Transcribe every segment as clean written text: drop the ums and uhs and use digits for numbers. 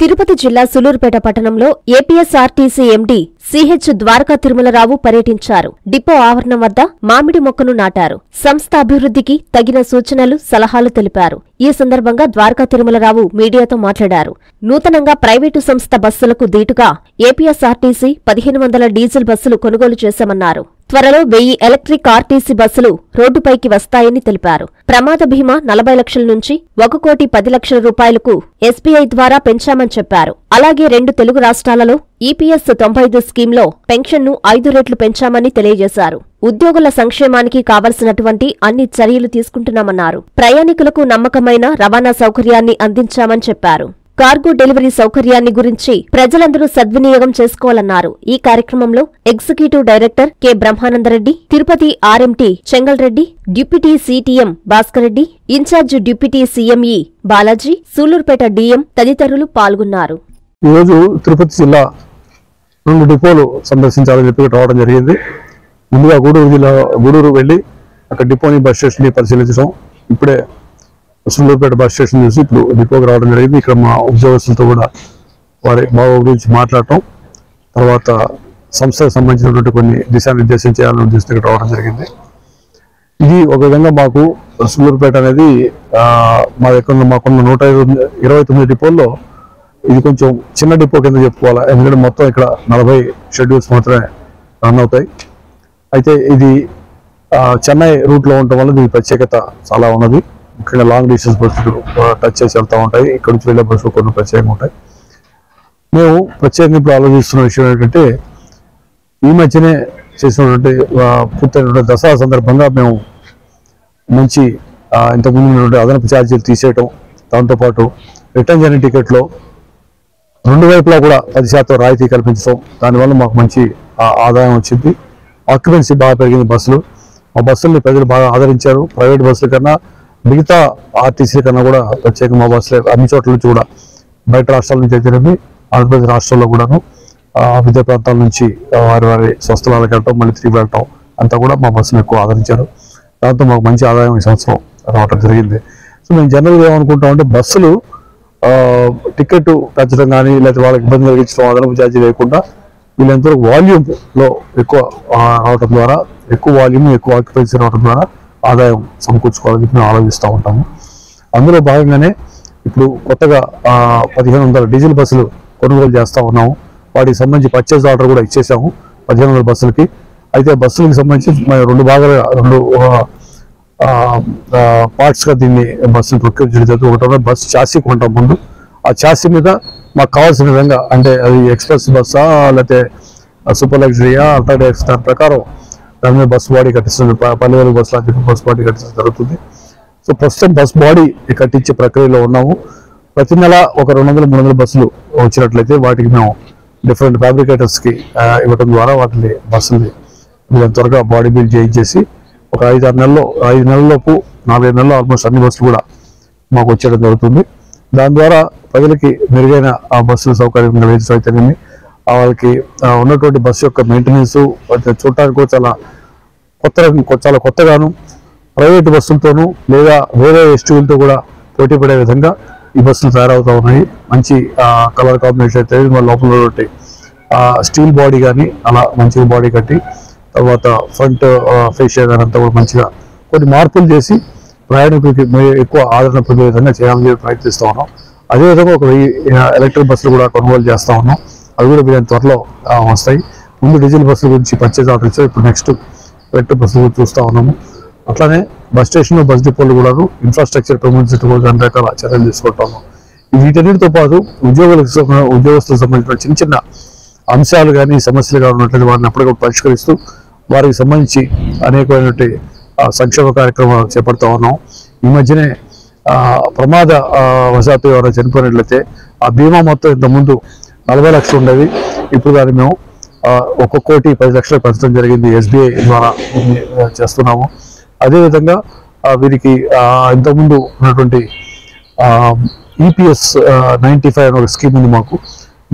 తిరుపతి జిల్లా సులూరుపేట పట్టణంలో APSRTC MD Ch Dwaraka Tirumalarao పర్యటించారు. డిపో ఆవరణం వద్ద మామిడి మొక్కను నాటారు. సంస్థ అభివృద్ధికి తగిన సూచనలు, సలహాలు తెలిపారు. ఈ సందర్భంగా ద్వారకా తిరుమలరావు మీడియాతో మాట్లాడారు. నూతనంగా ప్రైవేటు సంస్థ బస్సులకు దీటుగా ఏపీఎస్ఆర్టీసీ 1500 డీజిల్ బస్సులు కొనుగోలు చేశామన్నారు. త్వరలో 1000 ఎలక్ట్రిక్ ఆర్టీసీ బస్సులు రోడ్డుపైకి వస్తాయని తెలిపారు. ప్రమాద బీమా 40 లక్షల నుంచి 1,10,00,000 రూపాయలకు ఎస్బీఐ ద్వారా పెంచామని చెప్పారు. అలాగే 2 తెలుగు రాష్ట్రాలలో ఈపీఎస్ 95 స్కీంలో పెన్షన్ను 5 రెట్లు పెంచామని తెలియజేశారు. ఉద్యోగుల సంక్షేమానికి కావలసినటువంటి అన్ని చర్యలు తీసుకుంటున్నామన్నారు. ప్రయాణికులకు నమ్మకమైన రవాణా సౌకర్యాన్ని అందించామని చెప్పారు. కార్గో డెలివరీ సౌకర్యాన్ని గురించి ప్రజలందరూ సద్వినియోగం చేసుకోవాలన్నారు. ఈ కార్యక్రమంలో executive director K Brahmananda Reddy, Tirupati RMT Chengal Reddy, deputy CTM Bhaskar Reddy, in charge deputy CME Balaji, Sullurpeta DM తదితరులు పాల్గొన్నారు. ఈరోజు తిరుపతి జిల్లా 2 డిపోలు సందర్శించాలని చెప్పి రావడం జరిగింది. ముందుగా గూడూరు వెళ్లి అక్కడ డిపోని, బస్ స్టేషన్ ని పరిశీలించడం, ఇప్పుడే సులూరుపేట బస్ స్టేషన్ చూసి ఇప్పుడు డిపోకి రావడం జరిగింది. ఇక్కడ మా ఉద్యోగస్తులతో కూడా వారి బాగోగుల గురించి మాట్లాడటం, తర్వాత సంస్థకు సంబంధించినటువంటి కొన్ని దిశానిర్దేశం చేయాలని ఉద్దేశంతో ఇక్కడ రావడం జరిగింది. ఇది ఒక విధంగా మాకు సులూరుపేట అనేది మాకున్న 129 డిపోల్లో ఇది కొంచెం చిన్న డిపో కింద చెప్పుకోవాలి. ఎందుకంటే మొత్తం ఇక్కడ 40 షెడ్యూల్స్ మాత్రమే రన్ అవుతాయి. అయితే ఇది చెన్నై రూట్లో ఉండటం వల్ల దీని ప్రత్యేకత చాలా ఉన్నది. ముఖ్యంగా లాంగ్ డిస్టెన్స్ బస్సులు టచ్ చేసి వెళ్తూ ఉంటాయి. ఇక్కడ నుంచి వెళ్ళే బస్సులు కొన్ని ప్రత్యేకంగా ఉంటాయి. మేము ప్రత్యేకంగా ఇప్పుడు ఆలోచిస్తున్న విషయం ఏంటంటే, ఈ మధ్యనే చేసినటువంటి పూర్తయినటువంటి దసరా సందర్భంగా మేము మంచి ఇంతకుముందు అదనపు ఛార్జీలు తీసేయటం, దాంతోపాటు రిటర్న్ జర్నీ టికెట్లో 2 వైపులా కూడా 10% రాయితీ కల్పించడం, దానివల్ల మాకు మంచి ఆదాయం వచ్చింది. ఆక్యుపెన్సీ బాగా పెరిగింది. బస్సులు, ఆ బస్సుల్ని ప్రజలు బాగా ఆదరించారు. ప్రైవేట్ బస్సుల కన్నా, మిగతా ఆర్టీసీ కన్నా కూడా ప్రత్యేకంగా మా బస్సులు అన్ని చోట్ల నుంచి కూడా, బయట రాష్ట్రాల నుంచి అయితేనేమి, ఆంధ్రప్రదేశ్ రాష్ట్రాల్లో కూడాను వివిధ ప్రాంతాల నుంచి వారి స్వస్థలాలకు వెళ్ళటం, మళ్ళీ తిరిగి వెళ్ళటం అంతా కూడా మా బస్సును ఎక్కువ ఆదరించారు. దాంతో మాకు మంచి ఆదాయం ఈ సంవత్సరం రావడం జరిగింది. సో మేము జనరల్గా ఏమనుకుంటామంటే, బస్సులు టికెట్ పెంచడం కానీ, లేకపోతే వాళ్ళకి ఇబ్బంది కలిగించడం, అదనపు ఛార్జీ లేకుండా వీళ్ళంతవరకు వాల్యూమ్లో ఎక్కువ రావడం ద్వారా, ఎక్కువ వాల్యూమ్, ఎక్కువ ఆక్యుపెన్సీ రావడం ద్వారా ఆదాయం సమకూర్చుకోవాలని చెప్పి మేము ఆలోచిస్తూ ఉంటాము. అందులో భాగంగానే ఇప్పుడు కొత్తగా 1500 డీజిల్ బస్సులు కొనుగోలు చేస్తూ ఉన్నాము. వాటికి సంబంధించి పర్చేజ్ ఆర్డర్ కూడా ఇచ్చేసాము 1500 బస్సులకి. అయితే బస్సులకి సంబంధించి 2 భాగాలుగా, 2 పార్ట్స్గా దీన్ని బస్సులు ప్రొక్యూర్ చేయడం జరుగుతుంది. ఒకటి బస్సు చాసీ కొంటాం. ముందు ఆ చాసీ మీద మాకు కావాల్సిన విధంగా, అంటే అది ఎక్స్ప్రెస్ బస్సా లేకపోతే సూపర్ లగ్జరీయా, అల్ట్రాడెక్స్, దాని ప్రకారం దాని మీద బస్ బాడీ కట్టిస్తుంది. 10,000 బస్సులు అని చెప్పి బస్ బాడీ కట్టించడం జరుగుతుంది. సో ప్రస్తుతం బస్ బాడీ కట్టించే ప్రక్రియలో ఉన్నాము. ప్రతి నెల ఒక 200-300 బస్సులు వచ్చినట్లయితే వాటికి మేము డిఫరెంట్ ఫ్యాబ్రికేటర్స్కి ఇవ్వడం ద్వారా వాటిని బస్సుల్ని త్వరగా బాడీ బిల్డ్ చేయించేసి ఒక 5-6 నెలల్లోపు 4-5 నెలల్లో ఆల్మోస్ట్ అన్ని బస్సులు కూడా మాకు వచ్చేయడం జరుగుతుంది. దాని ద్వారా ప్రజలకి మెరుగైన ఆ బస్సుల సౌకర్యం కలిగించడం అయితేనేమి, వాళ్ళకి ఉన్నటువంటి బస్సు యొక్క మెయింటెనెన్స్ చూడటానికి కూడా చాలా కొత్తగాను, ప్రైవేట్ బస్సులతోనూ లేదా వేరే ఎస్టీలతో కూడా పోటీ పడే విధంగా ఈ బస్సులు తయారవుతూ ఉన్నాయి. మంచి కలర్ కాంబినేషన్ అయితే లోపల స్టీల్ బాడీ కానీ అలా మంచిగా బాడీ కట్టి, తర్వాత ఫ్రంట్ ఫేషియా కానీ అంతా కూడా మంచిగా కొన్ని మార్పులు చేసి ప్రయాణికులకి ఎక్కువ ఆదరణ పొందే విధంగా చేయాలని ప్రయత్నిస్తూ ఉన్నాం. అదేవిధంగా ఒక 1000 ఎలక్ట్రిక్ బస్సులు కూడా కొనుగోలు చేస్తూ ఉన్నాం. అవి కూడా వీళ్ళని త్వరలో వస్తాయి. ముందు డీజిల్ బస్సుల గురించి పర్చేజ్ ఆర్డర్ ఇచ్చారు. ఇప్పుడు నెక్స్ట్ ఎలక్ట్రిక్ బస్సులు చూస్తూ ఉన్నాము. అట్లానే బస్ స్టేషన్, బస్ డిపోలు కూడా ఇన్ఫ్రాస్ట్రక్చర్ ప్రమోషన్ కూడా అన్ని రకాల చర్యలు తీసుకుంటాము. వీటన్నిటితో పాటు ఉద్యోగస్తులకు సంబంధించిన చిన్న అంశాలు కానీ, సమస్యలు కానీ ఉన్నట్లయితే వారిని అప్పటికప్పుడు పరిష్కరిస్తూ వారికి సంబంధించి అనేకమైనటువంటి సంక్షేమ కార్యక్రమాలు చేపడుతూ ఉన్నాం. ఈ మధ్యనే ప్రమాద వశాత్తు ఎవరైనా చనిపోయినట్లయితే ఆ బీమా మొత్తం ఇంతకుముందు 40 లక్షలు ఉండేది. ఇప్పుడు దాన్ని మేము 1,10,00,000 పెంచడం జరిగింది. ఎస్బీఐ ద్వారా చేస్తున్నాము. అదేవిధంగా వీరికి ఇంతకుముందు ఉన్నటువంటి ఈపీఎస్ 95 అనే ఒక స్కీమ్ ఉంది మాకు.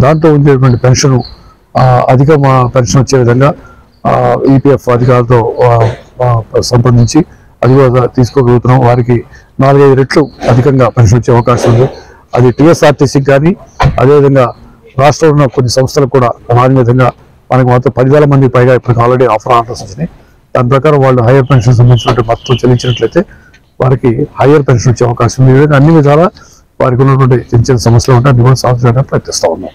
దాంట్లో ఉండేటువంటి పెన్షన్ అధిక పెన్షన్ వచ్చే విధంగా ఈపీఎఫ్ అధికారులతో సంప్రదించి అది కూడా తీసుకోగలుగుతున్నాం. వారికి 4-5 రెట్లు అధికంగా పెన్షన్ వచ్చే అవకాశం ఉంది. అది టీఎస్ఆర్టీసీకి కానీ అదేవిధంగా రాష్ట్రంలో ఉన్న కొన్ని సంస్థలకు కూడా అలాంటి విధంగా మనకు మాత్రం 10,000 మంది పైగా ఇప్పటికి ఆల్రెడీ ఆఫర్ ఆర్డర్స్ వచ్చినాయి. దాని ప్రకారం వాళ్ళు హైయర్ పెన్షన్ సంబంధించినట్టు మొత్తం చెల్లించినట్లయితే వారికి హైయర్ పెన్షన్ వచ్చే అవకాశం ఉంది. అన్ని విధాలా వారికి ఉన్నటువంటి చిన్న చిన్న సమస్యలు ఉంటే అన్ని కూడా సాల్వ్ చేయడానికి ప్రయత్నిస్తూ ఉన్నాం.